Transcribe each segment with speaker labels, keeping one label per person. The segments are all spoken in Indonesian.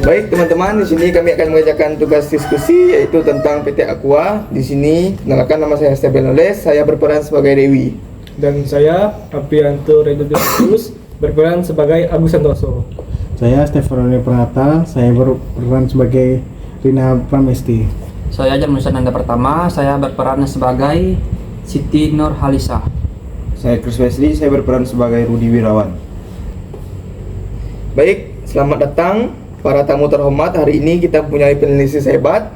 Speaker 1: Baik teman-teman, di sini kami akan mengerjakan tugas diskusi yaitu tentang PT Aqua. Di sini, kenalkan nama saya Stephen Oles, saya berperan sebagai Dewi.
Speaker 2: Dan saya Aprianto Redodius berperan sebagai Agus Santoso.
Speaker 3: Saya Stefano Pranata, saya berperan sebagai Rina Pramesti.
Speaker 4: Saya Jamusan Nanda Pertama, saya berperan sebagai Siti Nur Halisa.
Speaker 5: Saya Chris Wesley, saya berperan sebagai Rudi Wirawan.
Speaker 1: Baik, selamat datang para tamu terhormat. Hari ini kita mempunyai penulis hebat.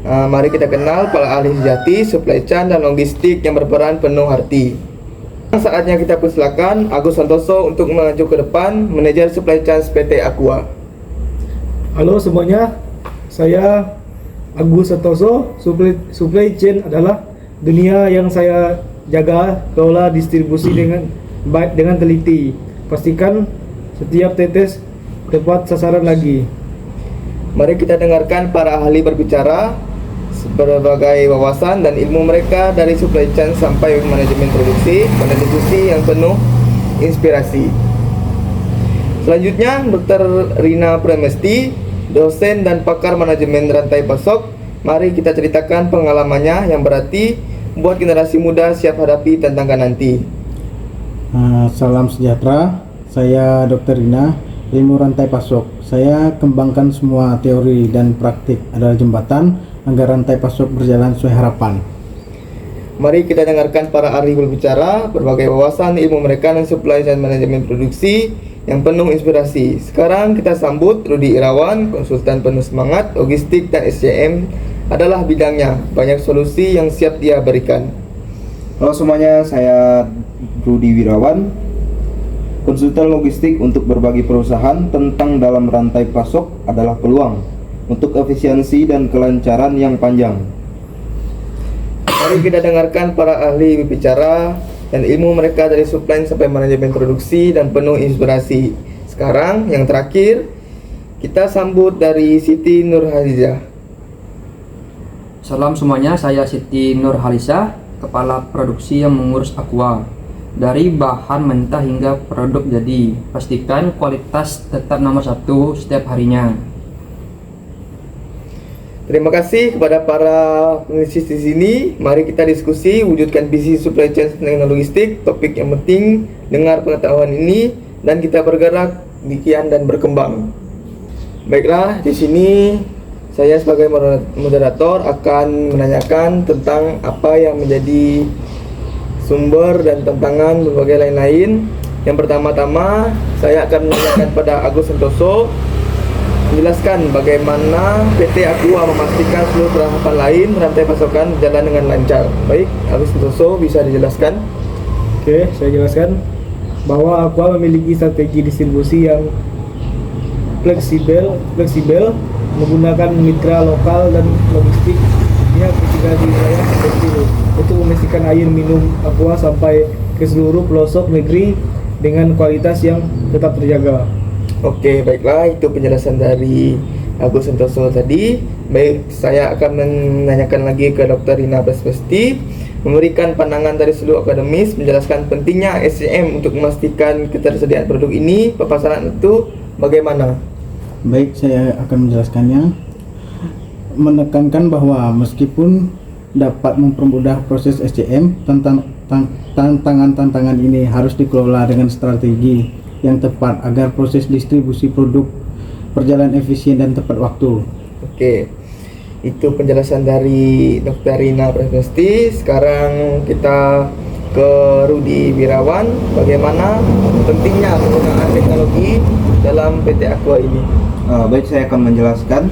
Speaker 1: Mari kita kenal para ahli sejati, supply chain dan logistik yang berperan penuh arti. Saatnya kita persilakan Agus Santoso untuk maju ke depan, manajer supply chain PT Aqua.
Speaker 2: Halo semuanya, saya Agus Santoso. Supply chain adalah dunia yang saya jaga, kelola distribusi dengan baik dengan teliti. Pastikan setiap tetes tepat sasaran lagi.
Speaker 1: Mari kita dengarkan para ahli berbicara berbagai wawasan dan ilmu mereka dari supply chain sampai manajemen produksi pada diskusi yang penuh inspirasi. Selanjutnya, Dr. Rina Pramesti, dosen dan pakar manajemen rantai pasok. Mari kita ceritakan pengalamannya yang berarti buat generasi muda siap hadapi tantangan nanti.
Speaker 3: Salam sejahtera, saya Dr. Rina, ilmu rantai pasok. Saya kembangkan semua teori dan praktik adalah jembatan agar rantai pasok berjalan sesuai harapan.
Speaker 1: Mari kita dengarkan para ahli berbicara, berbagai wawasan ilmu mereka dan supply dan manajemen produksi yang penuh inspirasi. Sekarang kita sambut Rudi Irawan, konsultan penuh semangat, logistik dan SCM adalah bidangnya. Banyak solusi yang siap dia berikan.
Speaker 5: Halo semuanya, saya Rudi Wirawan, konsultan logistik untuk berbagai perusahaan tentang dalam rantai pasok adalah peluang untuk efisiensi dan kelancaran yang panjang.
Speaker 1: Mari kita dengarkan para ahli berbicara dan ilmu mereka dari supply sampai manajemen produksi dan penuh inspirasi. Sekarang yang terakhir kita sambut dari Siti Nur Halisa.
Speaker 4: Salam semuanya, saya Siti Nur Halisa, kepala produksi yang mengurus Aqua. Dari bahan mentah hingga produk jadi, pastikan kualitas tetap nomor satu setiap harinya.
Speaker 1: Terima kasih kepada para penulis di sini. Mari kita diskusi wujudkan visi supply chain dengan logistik. Topik yang penting, dengar pengetahuan ini dan kita bergerak demikian dan berkembang. Baiklah, di sini saya sebagai moderator akan menanyakan tentang apa yang menjadi sumber dan tantangan berbagai lain-lain. Yang pertama-tama saya akan menanyakan pada Agus Santoso menjelaskan bagaimana PT Aqua memastikan seluruh tahapan lain rantai pasokan berjalan dengan lancar. Baik, Agus Santoso bisa dijelaskan?
Speaker 2: Oke, saya jelaskan bahwa Aqua memiliki strategi distribusi yang fleksibel menggunakan mitra lokal dan logistik yang berada di wilayah terpencil untuk memastikan air minum Aqua sampai ke seluruh pelosok negeri dengan kualitas yang tetap terjaga.
Speaker 1: Oke, baiklah, itu penjelasan dari Agus Santoso tadi. Baik, saya akan menanyakan lagi ke Dr. Rina Pramesti, memberikan pandangan dari sudut akademis, menjelaskan pentingnya SCM untuk memastikan ketersediaan produk ini. Paparan itu bagaimana?
Speaker 3: Baik, saya akan menjelaskannya. Menekankan bahwa meskipun dapat mempermudah proses SCM, tantangan ini harus dikelola dengan strategi yang tepat agar proses distribusi produk berjalan efisien dan tepat waktu.
Speaker 1: Oke, itu penjelasan dari Dr. Rina Pramesti. Sekarang kita ke Rudi Wirawan. Bagaimana pentingnya penggunaan teknologi dalam PT Aqua ini?
Speaker 5: Baik, saya akan menjelaskan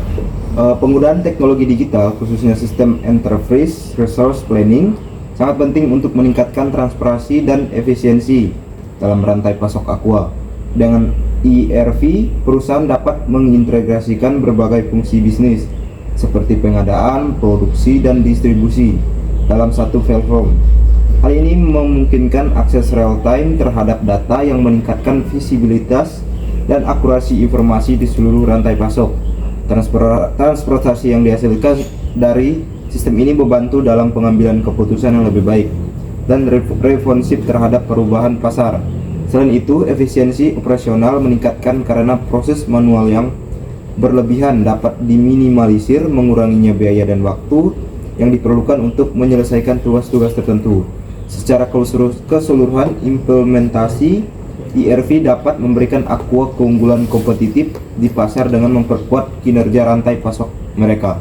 Speaker 5: penggunaan teknologi digital khususnya sistem enterprise resource planning sangat penting untuk meningkatkan transparansi dan efisiensi dalam rantai pasok Aqua. Dengan ERP, perusahaan dapat mengintegrasikan berbagai fungsi bisnis seperti pengadaan, produksi, dan distribusi dalam satu platform. Hal ini memungkinkan akses real-time terhadap data yang meningkatkan visibilitas dan akurasi informasi di seluruh rantai pasok. Transportasi yang dihasilkan dari sistem ini membantu dalam pengambilan keputusan yang lebih baik dan responsif terhadap perubahan pasar. Selain itu, efisiensi operasional meningkatkan karena proses manual yang berlebihan dapat diminimalisir, menguranginya biaya dan waktu yang diperlukan untuk menyelesaikan tugas-tugas tertentu. Secara keseluruhan, implementasi IRV dapat memberikan Aqua keunggulan kompetitif di pasar dengan memperkuat kinerja rantai pasok mereka.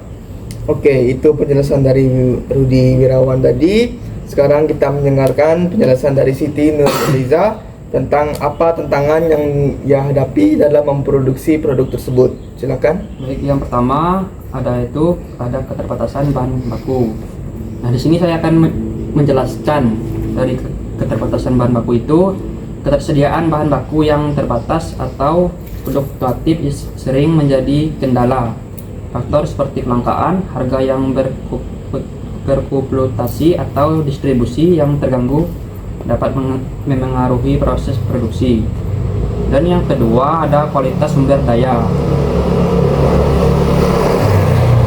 Speaker 1: Oke, itu penjelasan dari Rudi Wirawan tadi. Sekarang kita mendengarkan penjelasan dari Siti Nurhaliza tentang apa tantangan yang ia hadapi dalam memproduksi produk tersebut. Silakan.
Speaker 4: Baik, yang pertama ada keterbatasan bahan baku. Nah, di sini saya akan menjelaskan dari keterbatasan bahan baku itu. Ketersediaan bahan baku yang terbatas atau fluktuatif sering menjadi kendala. Faktor seperti kelangkaan, harga yang berfluktuasi atau distribusi yang terganggu dapat memengaruhi proses produksi. Dan yang kedua ada kualitas sumber daya.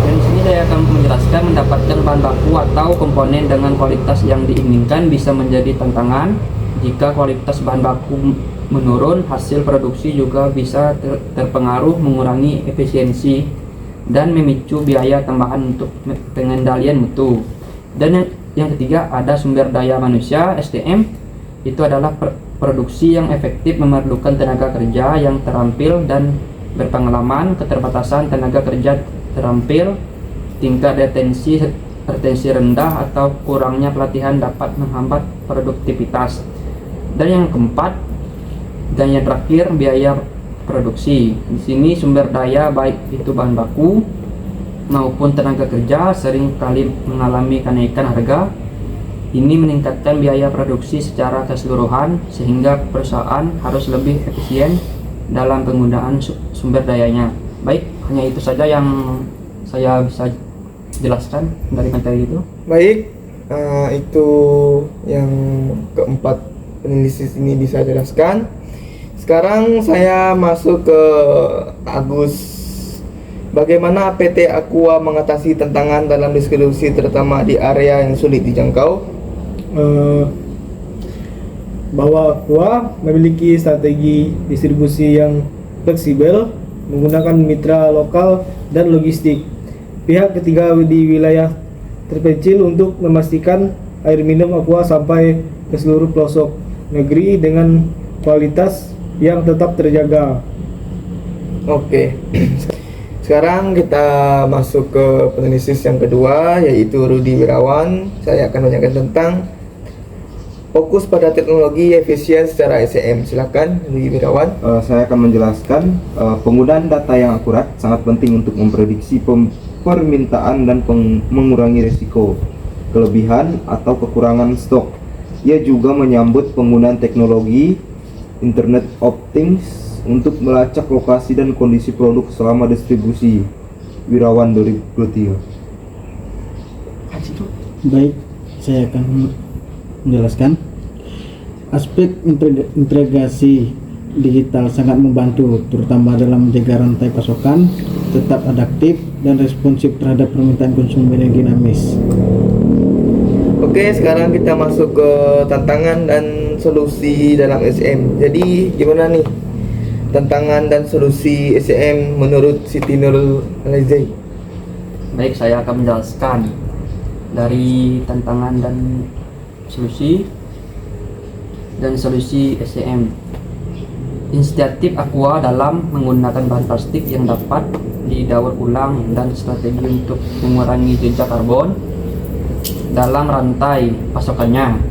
Speaker 4: Dan di sini saya akan menjelaskan mendapatkan bahan baku atau komponen dengan kualitas yang diinginkan bisa menjadi tantangan. Jika kualitas bahan baku menurun, hasil produksi juga bisa terpengaruh, mengurangi efisiensi dan memicu biaya tambahan untuk pengendalian mutu. Dan yang ketiga ada sumber daya manusia (SDM). Itu adalah produksi yang efektif memerlukan tenaga kerja yang terampil dan berpengalaman. Keterbatasan tenaga kerja terampil, tingkat retensi rendah atau kurangnya pelatihan dapat menghambat produktivitas. Dan yang keempat dan yang terakhir biaya produksi. Di sini sumber daya baik itu bahan baku maupun tenaga kerja sering kali mengalami kenaikan harga. Ini meningkatkan biaya produksi secara keseluruhan sehingga perusahaan harus lebih efisien dalam penggunaan sumber dayanya. Baik, hanya itu saja yang saya bisa jelaskan dari materi itu.
Speaker 1: Baik, itu yang keempat penulis ini bisa jelaskan. Sekarang saya masuk ke Agus. Bagaimana PT Aqua mengatasi tantangan dalam distribusi terutama di area yang sulit dijangkau?
Speaker 2: Bahwa Aqua memiliki strategi distribusi yang fleksibel, menggunakan mitra lokal dan logistik pihak ketiga di wilayah terpencil untuk memastikan air minum Aqua sampai ke seluruh pelosok negeri dengan kualitas yang tetap terjaga.
Speaker 1: Oke. Sekarang kita masuk ke peneliti yang kedua, yaitu Rudi Wirawan. Saya akan menanyakan tentang fokus pada teknologi efisien secara SCM. Silakan Rudi Wirawan.
Speaker 5: Saya akan menjelaskan penggunaan data yang akurat sangat penting untuk memprediksi permintaan dan mengurangi risiko kelebihan atau kekurangan stok. Ia juga menyambut penggunaan teknologi Internet of Things untuk melacak lokasi dan kondisi produk selama distribusi. Wirawan 2023.
Speaker 3: Baik, saya akan menjelaskan. Aspek integrasi digital sangat membantu, terutama dalam menjaga rantai pasokan tetap adaptif dan responsif terhadap permintaan konsumen yang dinamis.
Speaker 1: Oke, sekarang kita masuk ke tantangan dan solusi dalam SCM. Jadi gimana nih tantangan dan solusi SCM menurut Siti Nurhaliza?
Speaker 4: Baik, saya akan menjelaskan dari tantangan dan solusi SCM. Inisiatif Aqua dalam menggunakan bahan plastik yang dapat didaur ulang dan strategi untuk mengurangi jejak karbon dalam rantai pasokannya.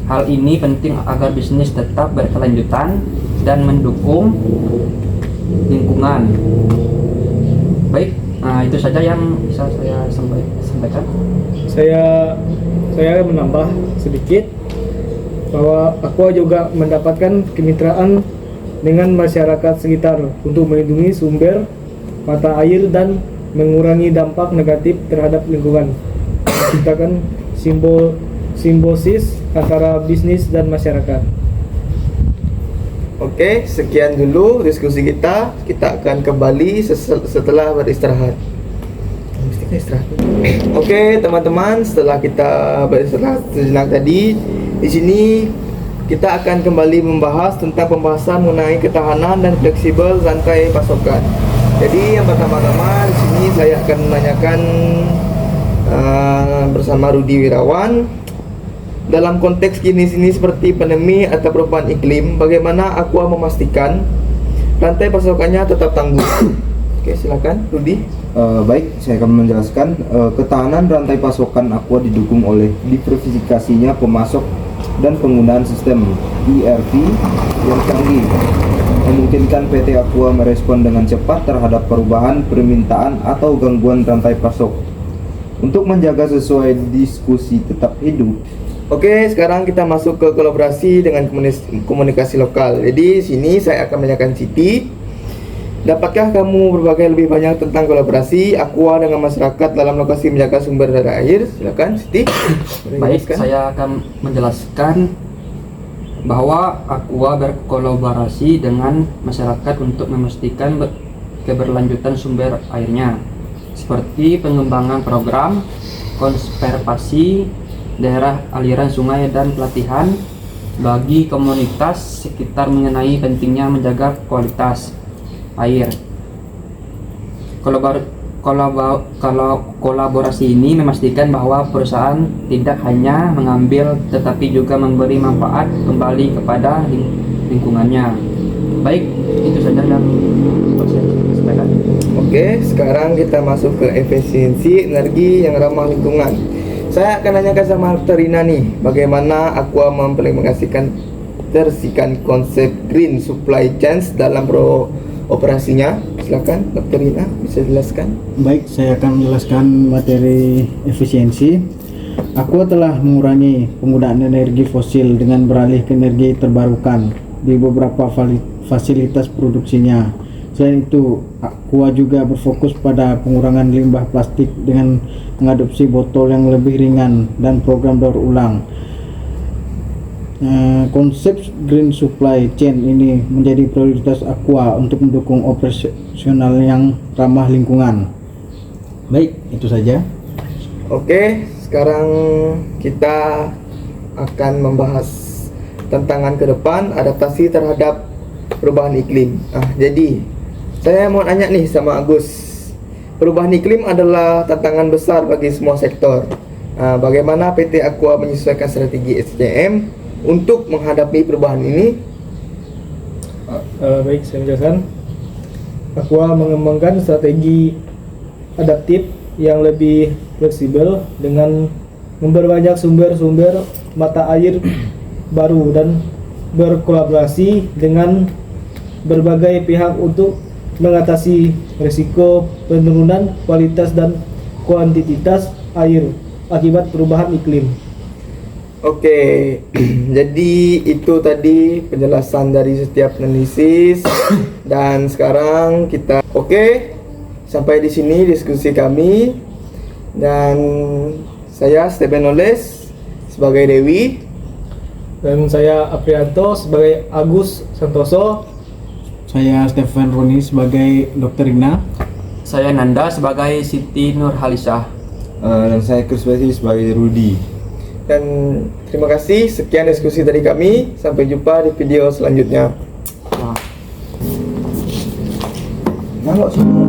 Speaker 4: Hal ini penting agar bisnis tetap berkelanjutan dan mendukung lingkungan. Baik, itu saja yang bisa saya sampaikan.
Speaker 2: Saya menambah sedikit bahwa Aqua juga mendapatkan kemitraan dengan masyarakat sekitar untuk melindungi sumber mata air dan mengurangi dampak negatif terhadap lingkungan. Menciptakan simbiosis antara bisnis dan masyarakat.
Speaker 1: Oke, sekian dulu diskusi kita. Kita akan kembali setelah beristirahat. Oke, teman-teman, setelah kita beristirahat sejenak tadi, di sini kita akan kembali membahas tentang pembahasan mengenai ketahanan dan fleksibel rantai pasokan. Jadi yang pertama-tama di sini saya akan menanyakan bersama Rudi Wirawan, dalam konteks kini-sini seperti pandemi atau perubahan iklim, bagaimana Aqua memastikan rantai pasokannya tetap tangguh? Oke, silakan Rudi.
Speaker 5: Baik, saya akan menjelaskan. Ketahanan rantai pasokan Aqua didukung oleh diversifikasinya pemasok dan penggunaan sistem ERP yang canggih, memungkinkan PT Aqua merespon dengan cepat terhadap perubahan permintaan atau gangguan rantai pasok. Untuk menjaga sesuai diskusi tetap hidup.
Speaker 1: Oke, sekarang kita masuk ke kolaborasi dengan komunikasi lokal. Jadi sini saya akan menanyakan Siti, dapatkah kamu berbagi lebih banyak tentang kolaborasi Aqua dengan masyarakat dalam lokasi menjaga sumber daya air? Silakan Siti.
Speaker 4: Baik, saya akan menjelaskan bahwa Aqua berkolaborasi dengan masyarakat untuk memastikan keberlanjutan sumber airnya, seperti pengembangan program konservasi daerah aliran sungai dan pelatihan bagi komunitas sekitar mengenai pentingnya menjaga kualitas air. Kolaborasi ini memastikan bahwa perusahaan tidak hanya mengambil tetapi juga memberi manfaat kembali kepada lingkungannya. Baik, itu saja yang saya sampaikan.
Speaker 1: Oke, sekarang kita masuk ke efisiensi energi yang ramah lingkungan. Saya akan nanyakan sama Dr. Rina nih, bagaimana Aqua mengimplementasikan konsep green supply chains dalam operasinya. Silakan Dr. Rina, bisa jelaskan?
Speaker 3: Baik, saya akan menjelaskan materi efisiensi. Aqua telah mengurangi penggunaan energi fosil dengan beralih ke energi terbarukan di beberapa fasilitas produksinya. Selain itu, Aqua juga berfokus pada pengurangan limbah plastik dengan mengadopsi botol yang lebih ringan dan program daur ulang. Konsep green supply chain ini menjadi prioritas Aqua untuk mendukung operasional yang ramah lingkungan. Baik, itu saja.
Speaker 1: Oke, sekarang kita akan membahas tantangan ke depan adaptasi terhadap perubahan iklim. Jadi saya mau nanya nih sama Agus, perubahan iklim adalah tantangan besar bagi semua sektor. Bagaimana PT Aqua menyesuaikan strategi SDM untuk menghadapi perubahan ini?
Speaker 2: Baik, saya menjelaskan. Aqua mengembangkan strategi adaptif yang lebih fleksibel dengan memperbanyak sumber-sumber mata air baru dan berkolaborasi dengan berbagai pihak untuk mengatasi risiko penurunan kualitas dan kuantitas air akibat perubahan iklim.
Speaker 1: Oke, jadi itu tadi penjelasan dari setiap analisis dan sekarang kita sampai di sini diskusi kami dan saya Stephen Oles sebagai Dewi
Speaker 2: Dan saya Aprianto sebagai Agus Santoso.
Speaker 3: Saya Stefan Roni sebagai Dr. Rina.
Speaker 4: Saya Nanda sebagai Siti Nurhalisah.
Speaker 5: Dan saya Chris Wesley sebagai Rudi.
Speaker 1: Dan terima kasih, sekian diskusi dari kami. Sampai jumpa di video selanjutnya.
Speaker 5: Nggak semua.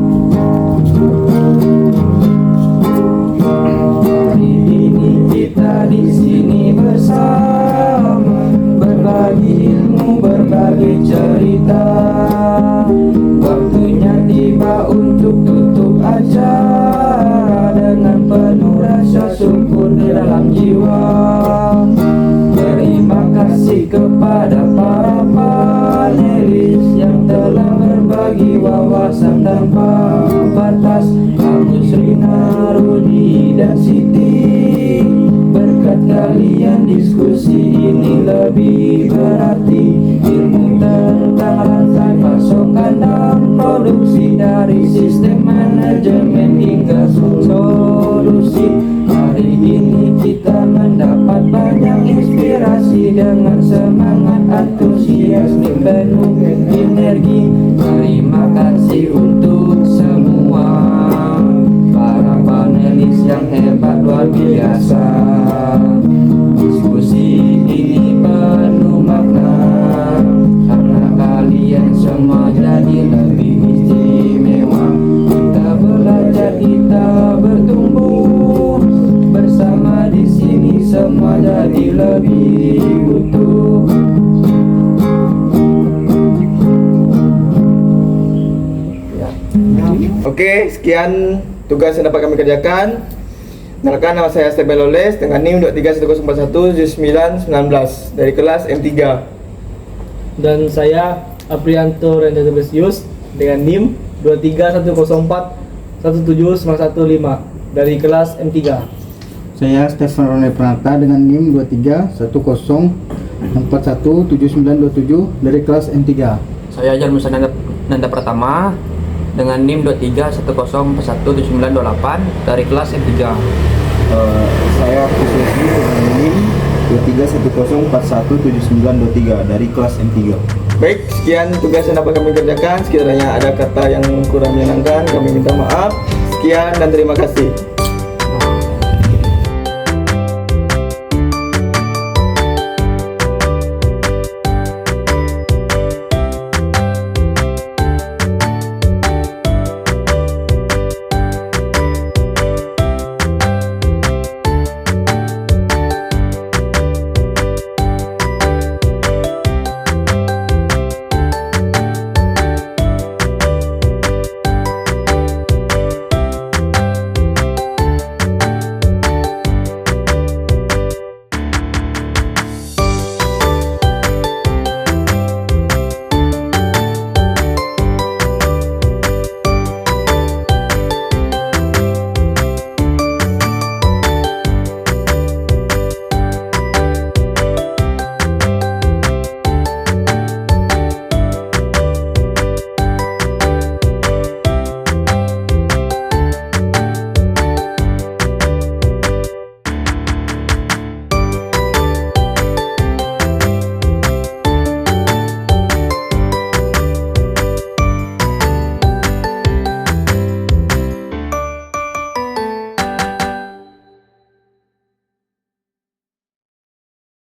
Speaker 4: Hari ini kita di sini bersama, berbagi ilmu, berbagi cerita. Waktunya tiba untuk tutup acara dengan penuh rasa syukur di dalam jiwa. Terima kasih kepada para panelis yang telah berbagi wawasan tanpa batas. Agus, Rina, Rudi, dan Siti, berkat kalian diskusi ini lebih berarti. Ilmu tentang rantai pasokan dan produksi, dari sistem manajemen hingga solusi. Hari ini kita mendapat banyak inspirasi dengan semangat antusias penuh energi. Terima kasih untuk semua para panelis yang hebat luar biasa. Diskusi ini penuh makna karena kalian semua jadi lebih istimewa. semua jadi lebih utuh.
Speaker 1: Oke, sekian tugas yang dapat kami kerjakan. Kenalkan, nama saya Stephen Loles dengan NIM 2310417919 dari kelas M3.
Speaker 2: Dan saya Aprianto Rendatebesius dengan NIM 2310417915 dari kelas M3.
Speaker 3: Saya Stefan Rone Pranata dengan NIM 2310417927 dari kelas M3.
Speaker 4: Saya Jalmusa Nanda Pratama dengan NIM 2310417928 dari kelas M3.
Speaker 5: Saya Kuswesdi dengan NIM 2310417923 dari kelas M3.
Speaker 1: Baik, sekian tugas yang dapat kami kerjakan. Sekiranya ada kata yang kurang menyenangkan, kami minta maaf. Sekian dan terima kasih.